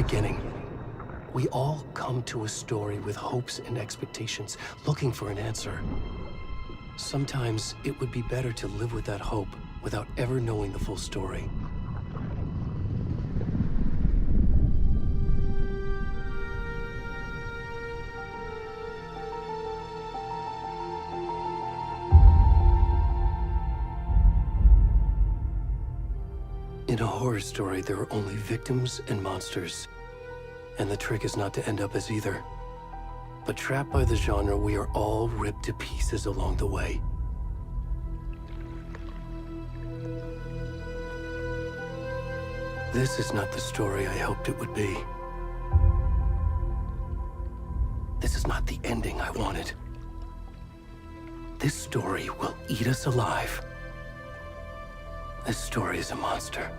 beginning. We all come to a story with hopes and expectations, looking for an answer. Sometimes it would be better to live with that hope without ever knowing the full story. In a horror story, there are only victims and monsters. And the trick is not to end up as either. But trapped by the genre, we are all ripped to pieces along the way. This is not the story I hoped it would be. This is not the ending I wanted. This story will eat us alive. This story is a monster.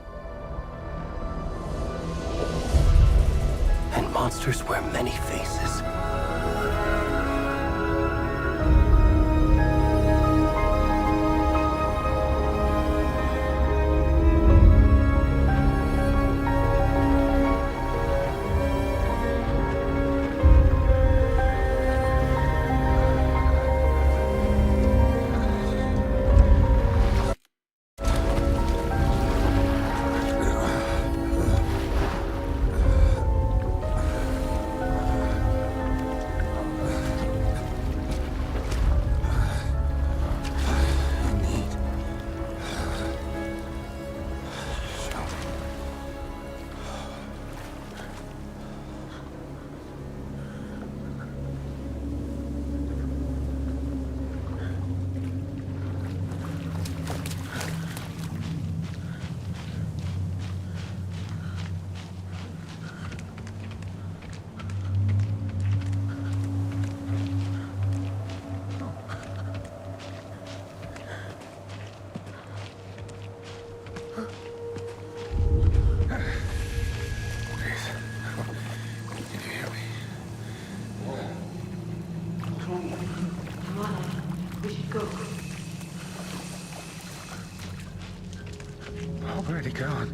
And monsters wear many faces. Where'd he gone?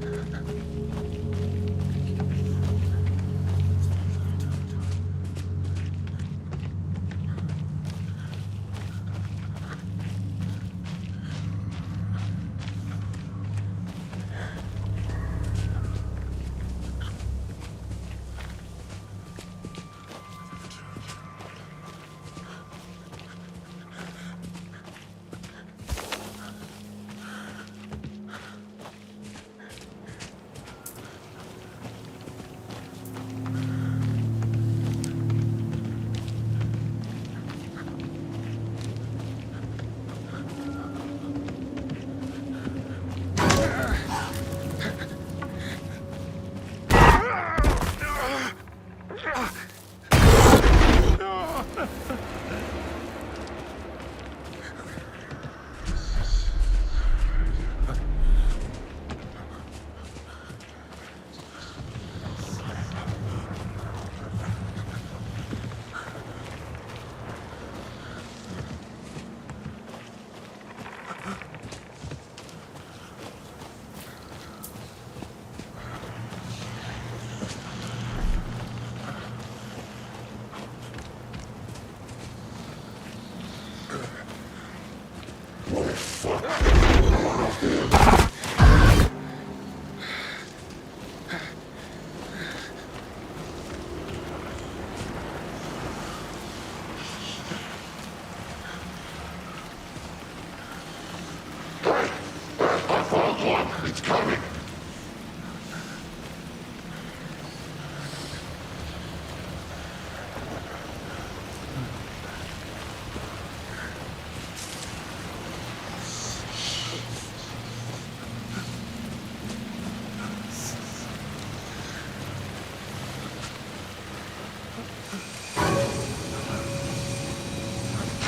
It's coming.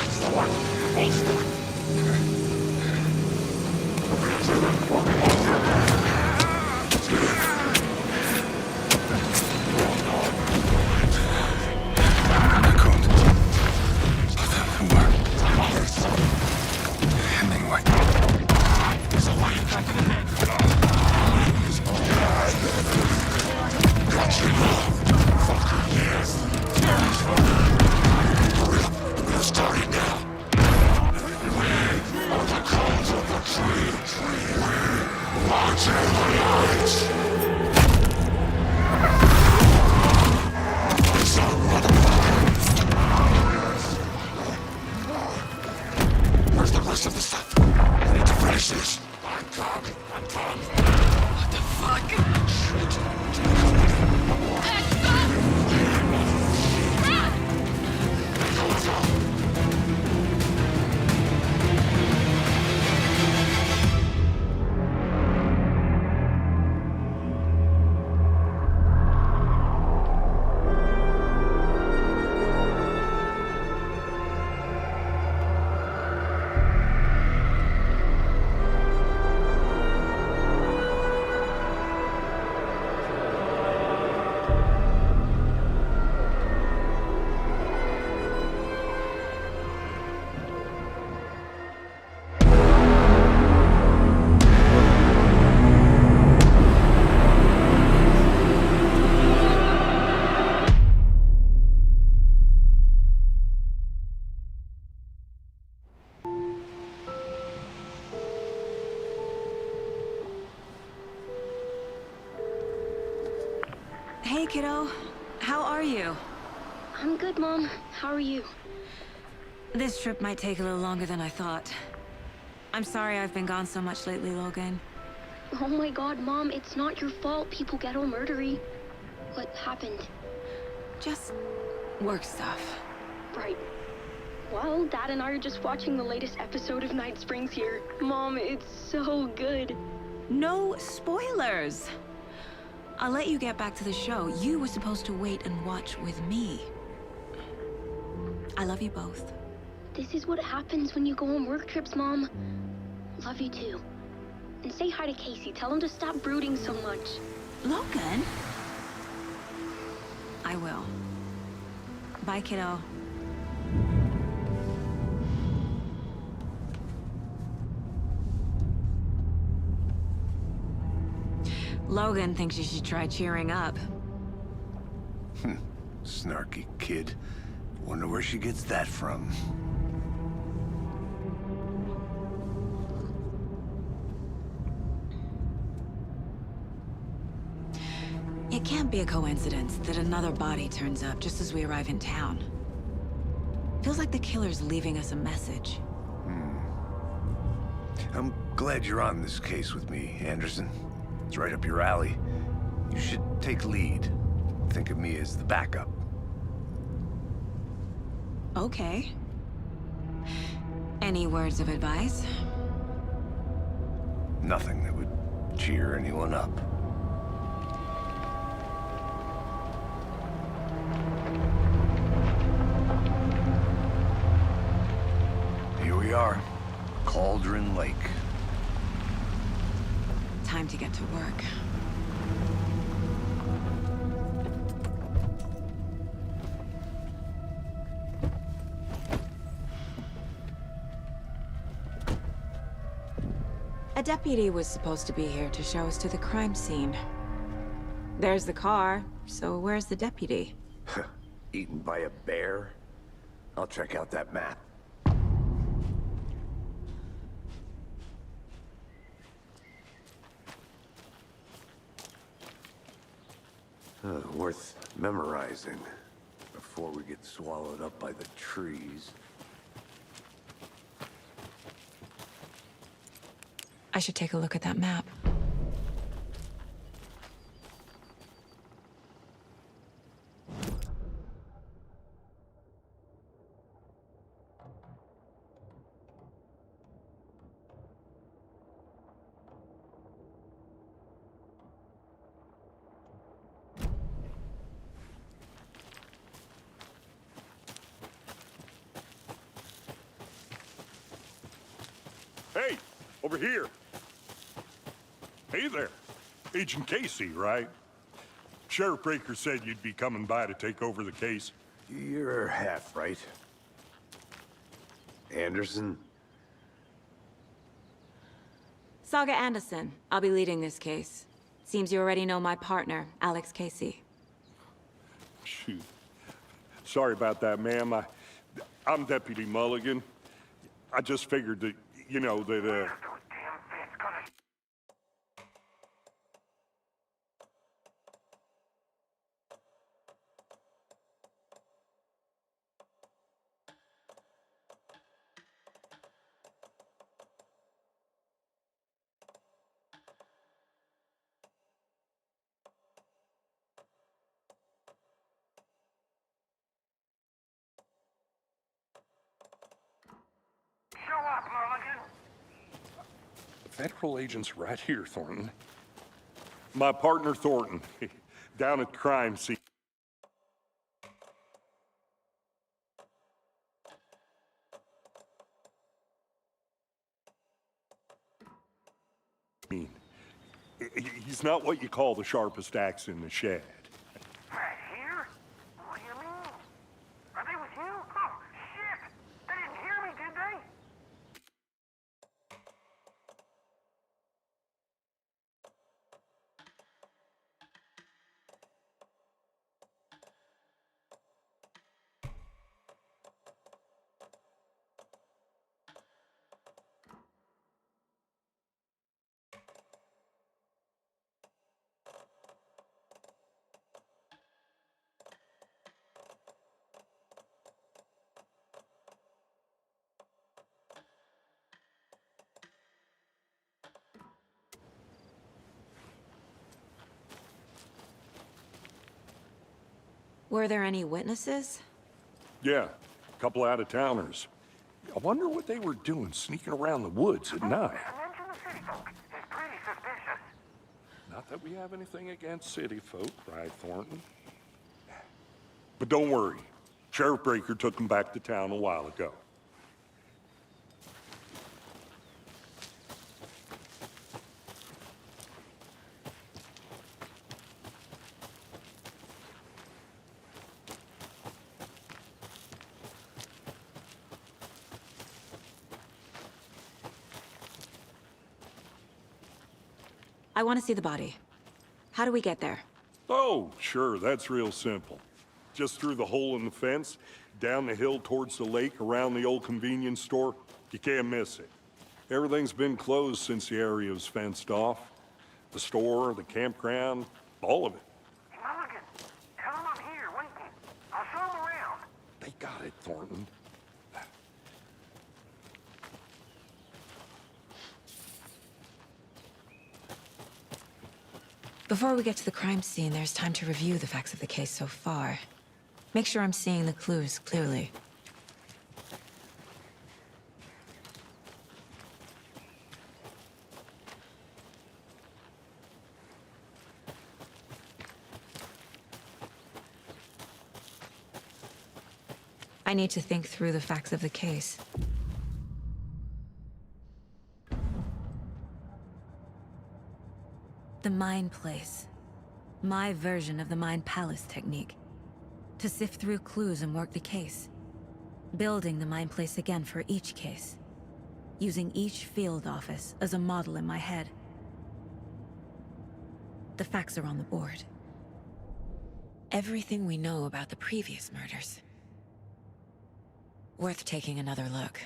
It's the one. Where's the rest of the stuff? I need to finish this. I'm done. What the fuck? Hey, kiddo. How are you? I'm good, Mom. How are you? This trip might take a little longer than I thought. I'm sorry I've been gone so much lately, Logan. Oh my god, Mom, it's not your fault people get all murdery. What happened? Just work stuff. Right. Well, Dad and I are just watching the latest episode of Night Springs here. Mom, it's so good. No spoilers! I'll let you get back to the show. You were supposed to wait and watch with me. I love you both. This is what happens when you go on work trips, Mom. Love you too. And say hi to Casey. Tell him to stop brooding so much. Logan? I will. Bye, kiddo. Logan thinks you should try cheering up. Snarky kid. Wonder where she gets that from. It can't be a coincidence that another body turns up just as we arrive in town. Feels like the killer's leaving us a message. I'm glad you're on this case with me, Anderson. It's right up your alley. You should take lead. Think of me as the backup. Okay. Any words of advice? Nothing that would cheer anyone up. Here we are. Cauldron Lake. Time to get to work. A deputy was supposed to be here to show us to the crime scene. There's the car, so where's the deputy? Eaten by a bear? I'll check out that map. Worth memorizing before we get swallowed up by the trees. I should take a look at that map. Hey, over here. Hey there. Agent Casey, right? Sheriff Breaker said you'd be coming by to take over the case. You're half right. Anderson? Saga Anderson. I'll be leading this case. Seems you already know my partner, Alex Casey. Shoot. Sorry about that, ma'am. I'm Deputy Mulligan. I just figured that, you know, that, federal agent's right here, Thornton. My partner, Thornton, down at the crime scene. He's not what you call the sharpest axe in the shed. Right here? What do you mean? Are they with you? Oh, shit! They didn't hear me, did they? Were there any witnesses? Yeah, a couple out-of-towners. I wonder what they were doing sneaking around the woods at night. Mention the city folk. It's pretty suspicious. Not that we have anything against city folk, right, Thornton? But don't worry. Sheriff Breaker took them back to town a while ago. I want to see the body. How do we get there? Oh, sure, that's real simple. Just through the hole in the fence, down the hill towards the lake, around the old convenience store. You can't miss it. Everything's been closed since the area was fenced off. The store, the campground, all of it. Mulligan, tell them I'm here, waiting. I'll show them around. They got it, Thornton. Before we get to the crime scene, there's time to review the facts of the case so far. Make sure I'm seeing the clues clearly. I need to think through the facts of the case. The Mind Place. My version of the Mind Palace technique. To sift through clues and work the case. Building the Mind Place again for each case. Using each field office as a model in my head. The facts are on the board. Everything we know about the previous murders. Worth taking another look.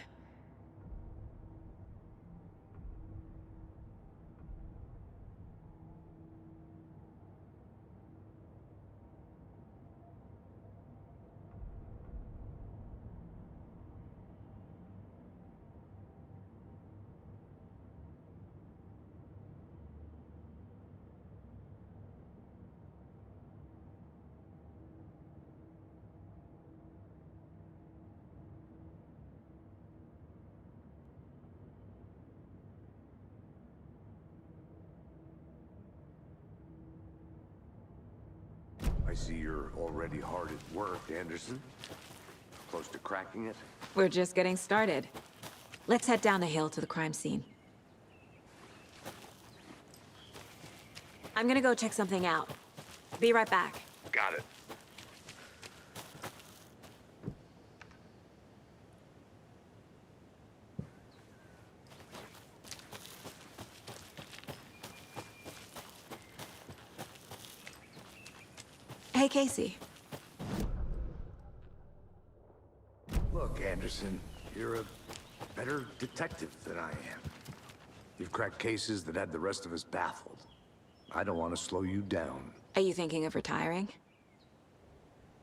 I see you're already hard at work, Anderson. Close to cracking it? We're just getting started. Let's head down the hill to the crime scene. I'm gonna go check something out. Be right back. Got it. Hey, Casey. Look, Anderson, you're a better detective than I am. You've cracked cases that had the rest of us baffled. I don't want to slow you down. Are you thinking of retiring?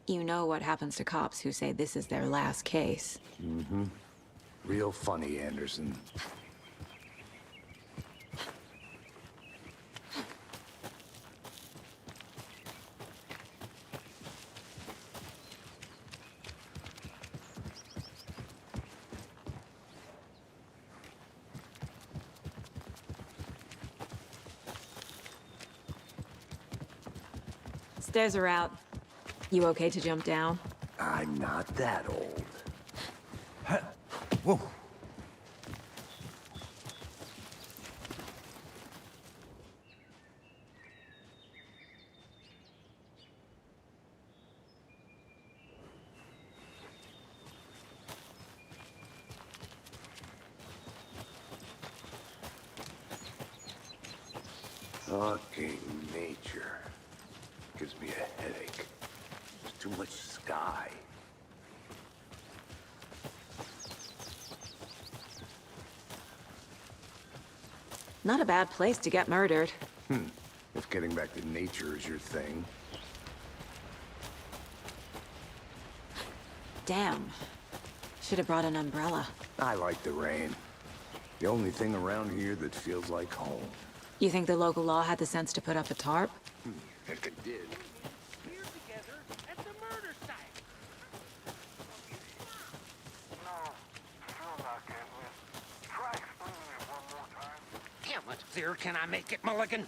You know what happens to cops who say this is their last case. Mm-hmm. Real funny, Anderson. Stairs are out. You okay to jump down? I'm not that old. Whoa. Fucking nature. Gives me a headache. There's too much sky. Not a bad place to get murdered. If getting back to nature is your thing. Damn. Should have brought an umbrella. I like the rain. The only thing around here that feels like home. You think the local law had the sense to put up a tarp? If it did. Here together at the murder site. No, still not getting it. Try explaining it one more time. How much clearer can I make it, Mulligan?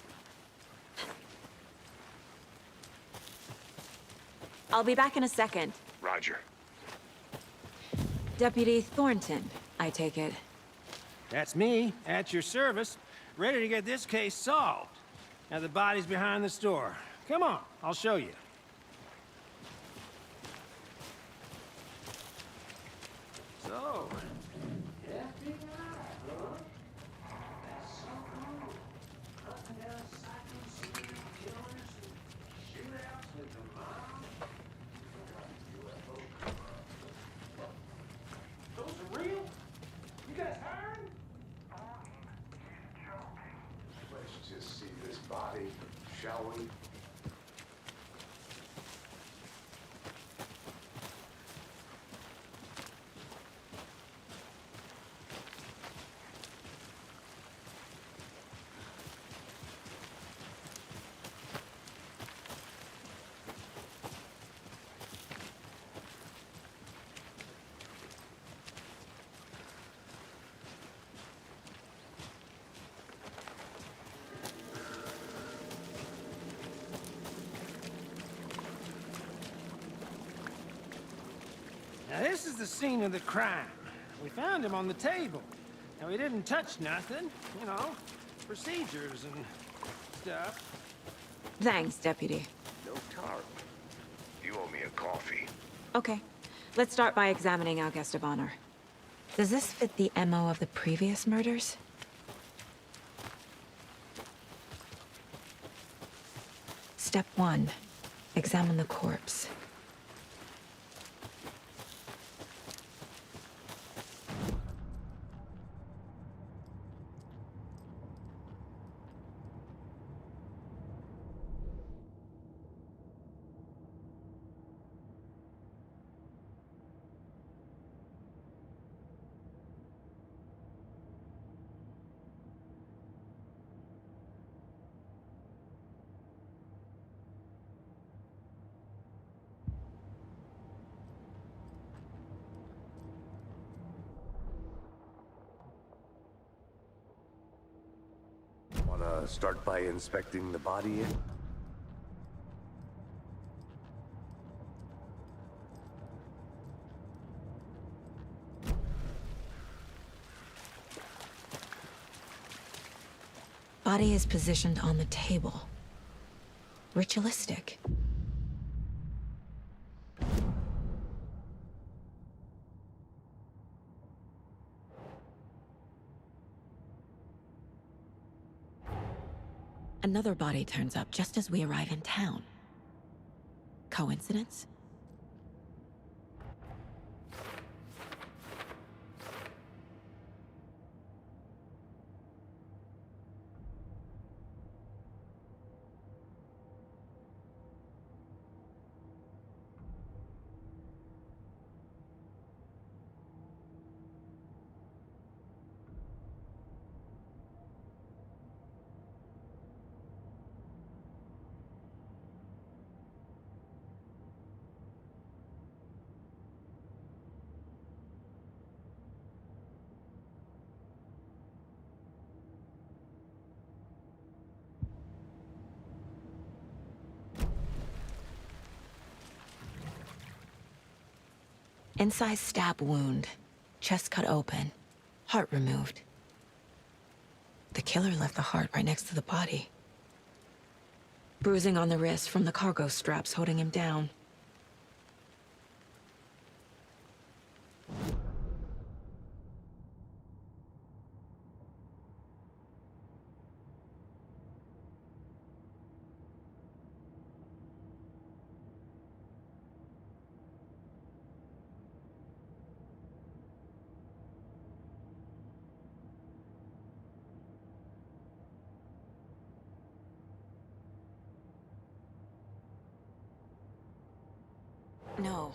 I'll be back in a second. Roger. Deputy Thornton, I take it. That's me, at your service, ready to get this case solved. Now the body's behind the store. Come on, I'll show you. So, those are real? You guys hiring? Let's just see this body, shall we? Now this is the scene of the crime. We found him on the table. Now we didn't touch nothing, you know, procedures and stuff. Thanks, Deputy. No tarp. You owe me a coffee. Okay. Let's start by examining our guest of honor. Does this fit the MO of the previous murders? Step 1. Examine the corpse. Wanna start by inspecting the body? Body is positioned on the table. Ritualistic. Another body turns up just as we arrive in town. Coincidence? Incised stab wound, chest cut open, heart removed. The killer left the heart right next to the body. Bruising on the wrist from the cargo straps holding him down. No.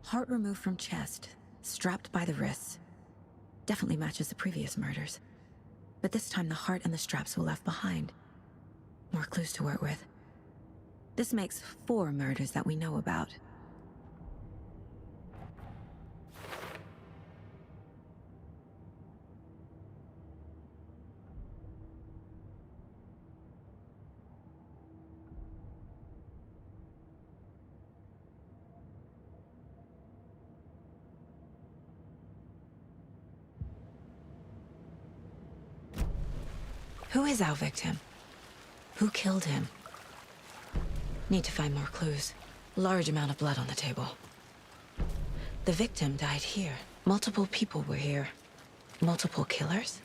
Heart removed from chest, strapped by the wrists. Definitely matches the previous murders. But this time the heart and the straps were left behind. More clues to work with. This makes 4 murders that we know about. Who is our victim? Who killed him? Need to find more clues. Large amount of blood on the table. The victim died here. Multiple people were here. Multiple killers?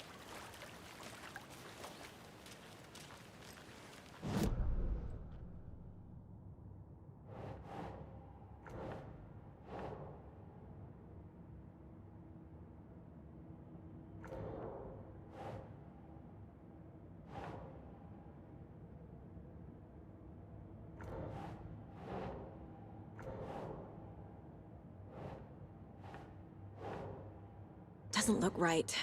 Doesn't look right.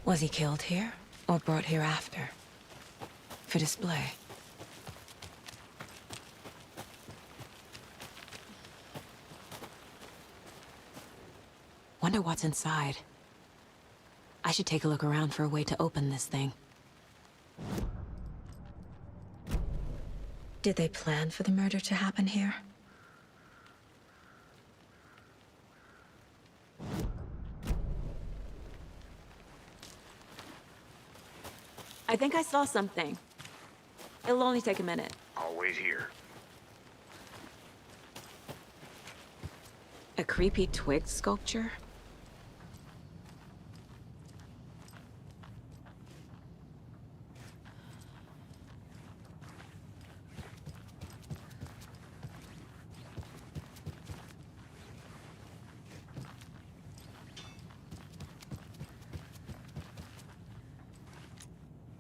Was he killed here, or brought here after? For display. Wonder what's inside. I should take a look around for a way to open this thing. Did they plan for the murder to happen here? I think I saw something. It'll only take a minute. I'll wait here. A creepy twig sculpture?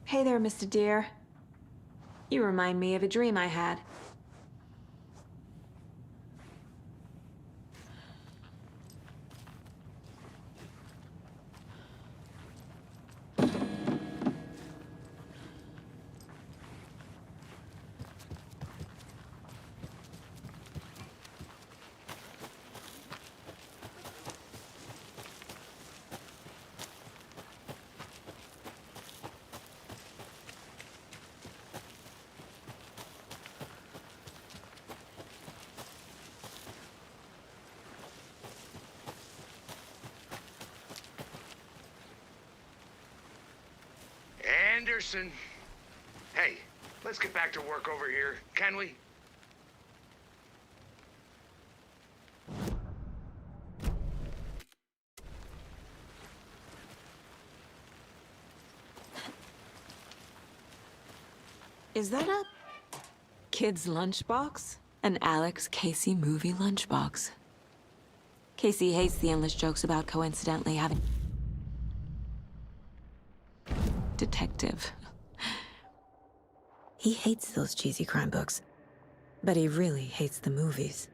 Hey there, Mr. Deer. You remind me of a dream I had. Anderson. Hey, let's get back to work over here, can we? Is that a kid's lunchbox? An Alex Casey movie lunchbox. Casey hates the endless jokes about coincidentally having... detective. He hates those cheesy crime books, but he really hates the movies.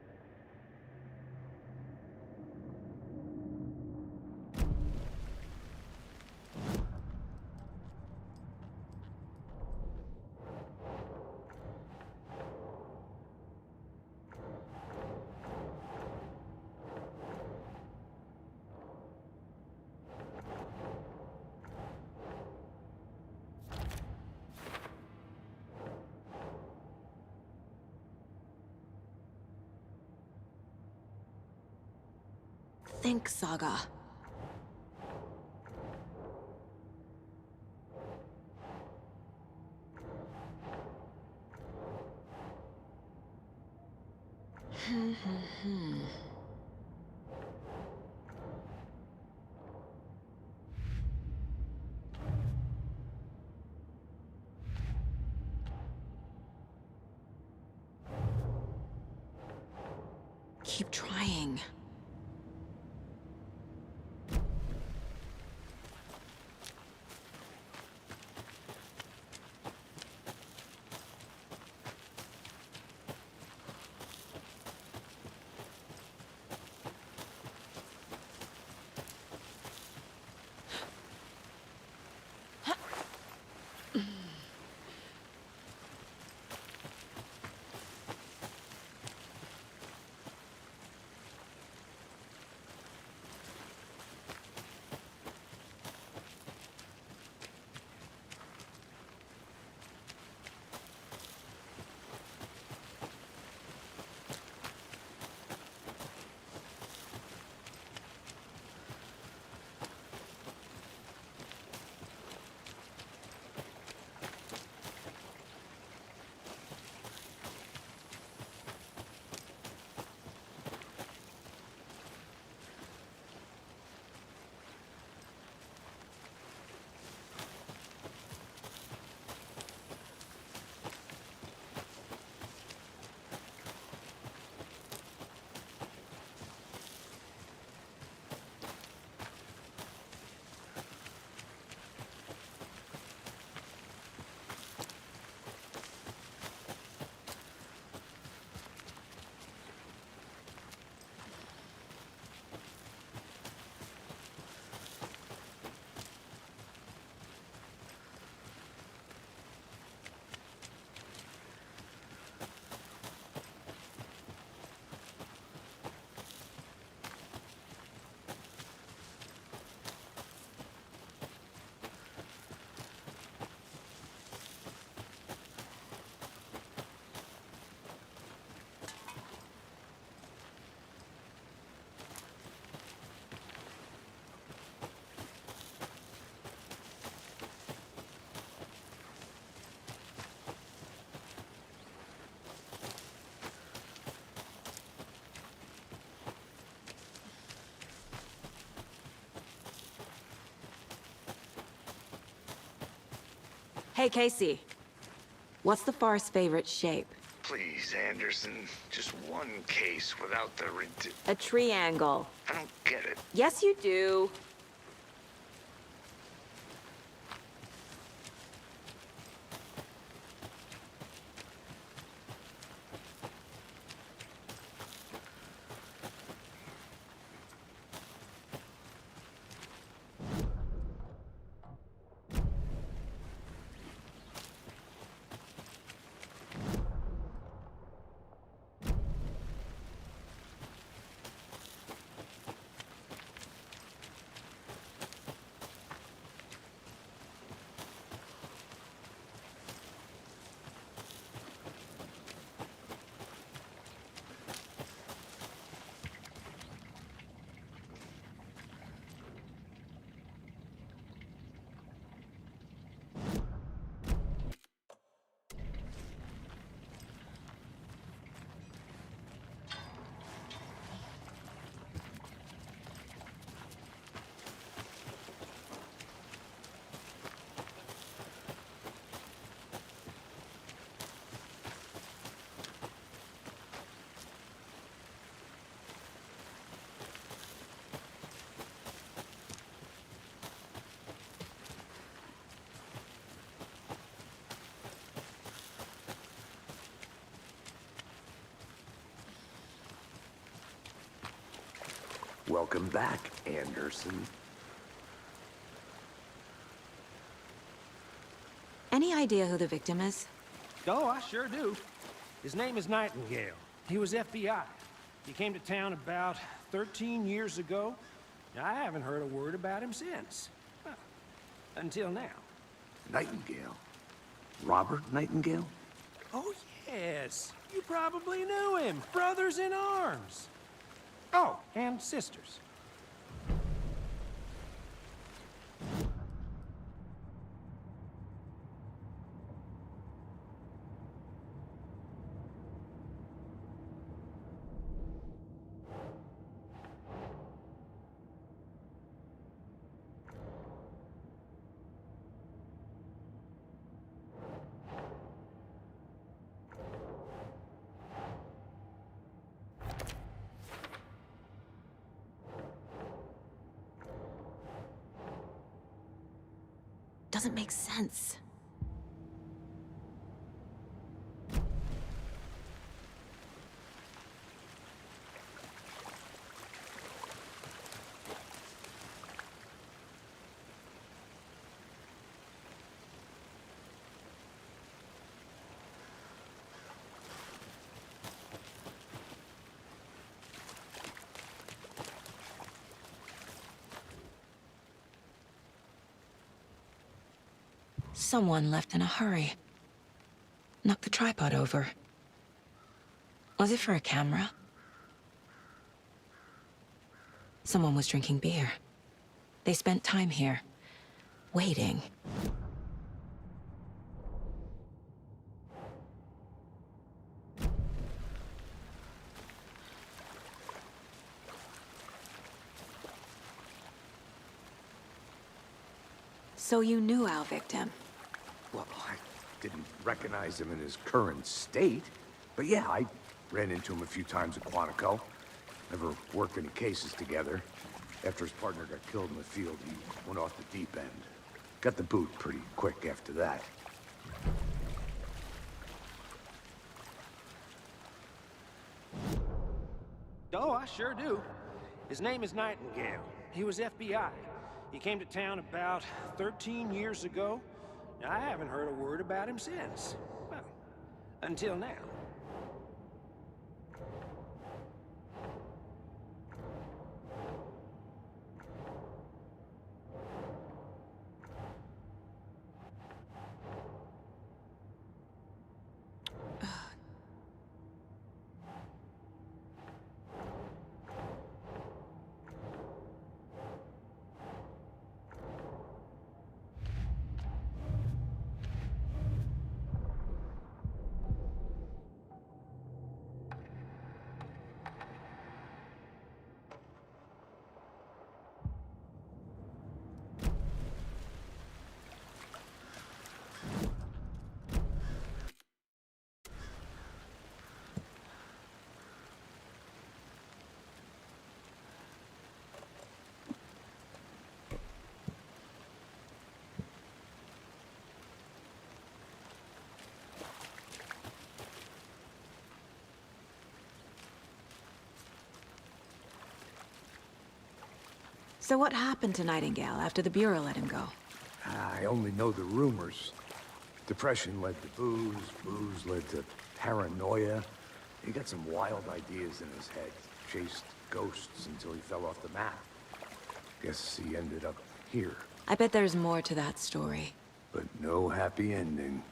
Think, Saga. Keep trying. Hey, Casey. What's the far's favorite shape? Please, Anderson. Just one case without the A triangle. I don't get it. Yes, you do. Welcome back, Anderson. Any idea who the victim is? Oh, I sure do. His name is Nightingale. He was FBI. He came to town about 13 years ago. I haven't heard a word about him since. Well, until now. Nightingale? Robert Nightingale? Oh, yes. You probably knew him. Brothers in arms. Oh, and sisters. Doesn't make sense. Someone left in a hurry. Knocked the tripod over. Was it for a camera? Someone was drinking beer. They spent time here, waiting. So you knew our victim? Well, I didn't recognize him in his current state. But yeah, I ran into him a few times at Quantico. Never worked any cases together. After his partner got killed in the field, he went off the deep end. Got the boot pretty quick after that. Oh, I sure do. His name is Nightingale. He was FBI. He came to town about 13 years ago. I haven't heard a word about him since. Well, until now. So what happened to Nightingale after the Bureau let him go? I only know the rumors. Depression led to booze, booze led to paranoia. He got some wild ideas in his head. Chased ghosts until he fell off the map. Guess he ended up here. I bet there's more to that story. But no happy ending.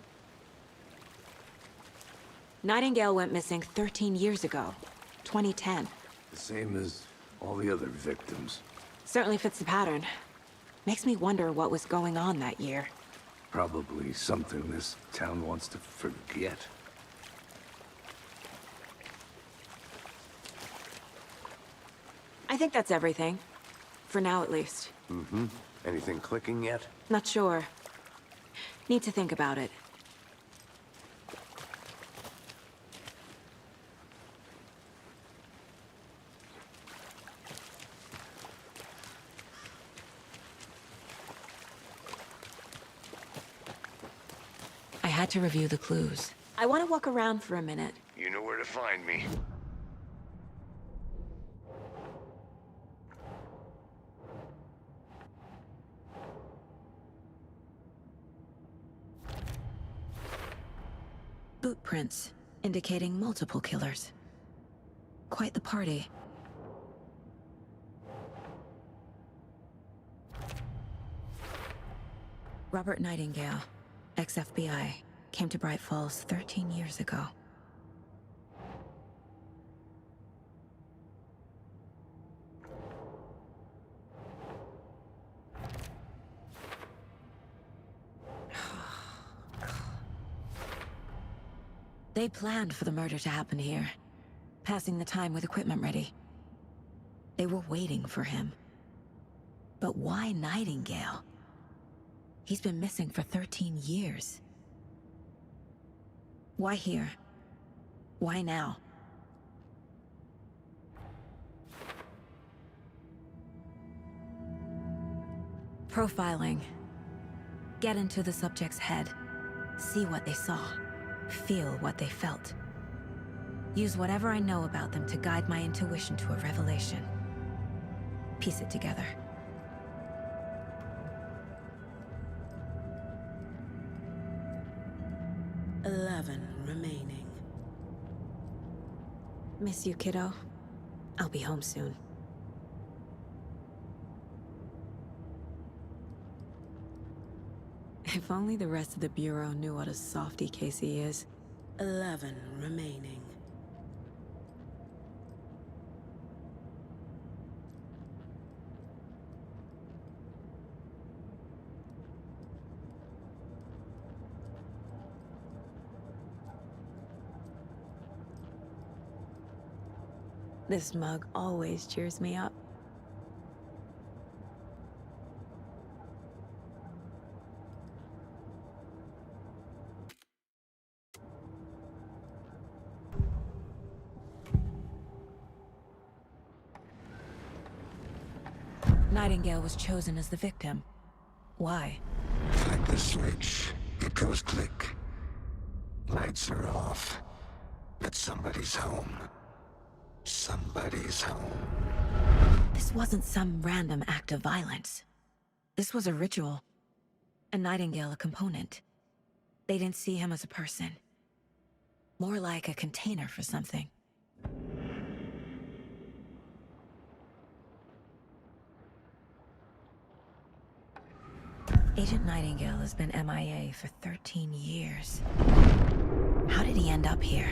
Nightingale went missing 13 years ago, 2010. The same as all the other victims. Certainly fits the pattern. Makes me wonder what was going on that year. Probably something this town wants to forget. I think that's everything. For now, at least. Mm-hmm. Anything clicking yet? Not sure. Need to think about it. I had to review the clues. I want to walk around for a minute. You know where to find me. footprints, indicating multiple killers. Quite the party. Robert Nightingale, ex-FBI, came to Bright Falls 13 years ago. They planned for the murder to happen here, passing the time with equipment ready. They were waiting for him. But why Nightingale? He's been missing for 13 years. Why here? Why now? Profiling. Get into the subject's head. See what they saw. Feel what they felt. Use whatever I know about them to guide my intuition to a revelation. Piece it together. Remaining. Miss you, kiddo. I'll be home soon. If only the rest of the Bureau knew what a softy Casey is. 11 remaining. This mug always cheers me up. Nightingale was chosen as the victim. Why? Like the switch, it goes click. Lights are off, but somebody's home. Somebody's home. This wasn't some random act of violence. This was a ritual. A Nightingale a component. They didn't see him as a person. More like a container for something. Agent Nightingale has been MIA for 13 years. How did he end up here?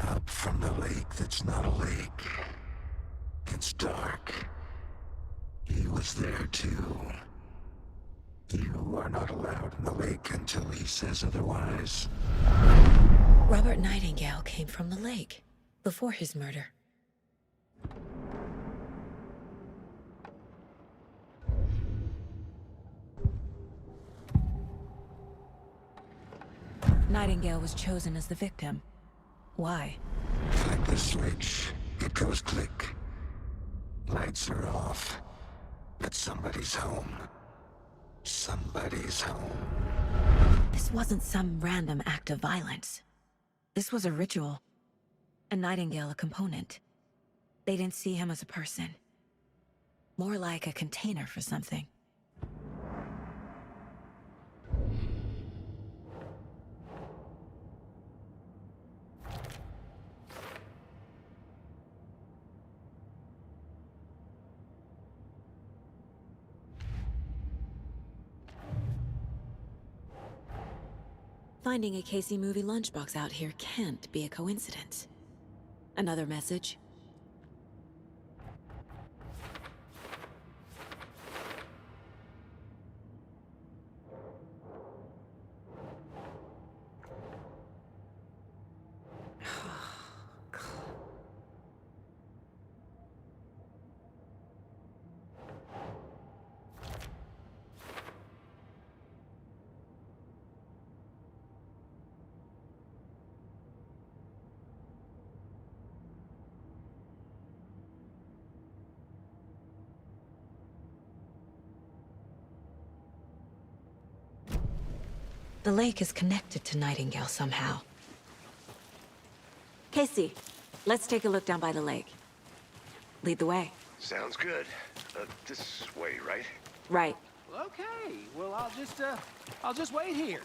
Up from the lake that's not a lake. It's dark. He was there too. You are not allowed in the lake until he says otherwise. Robert Nightingale came from the lake, before his murder. Nightingale was chosen as the victim. Why? Like the switch, it goes click. Lights are off, but somebody's home. Somebody's home. This wasn't some random act of violence. This was a ritual. A Nightingale a component. They didn't see him as a person. More like a container for something. Finding a Casey movie lunchbox out here can't be a coincidence. Another message? The lake is connected to Nightingale somehow. Casey, let's take a look down by the lake. Lead the way. Sounds good. This way, right? Right. Okay, well, I'll just wait here.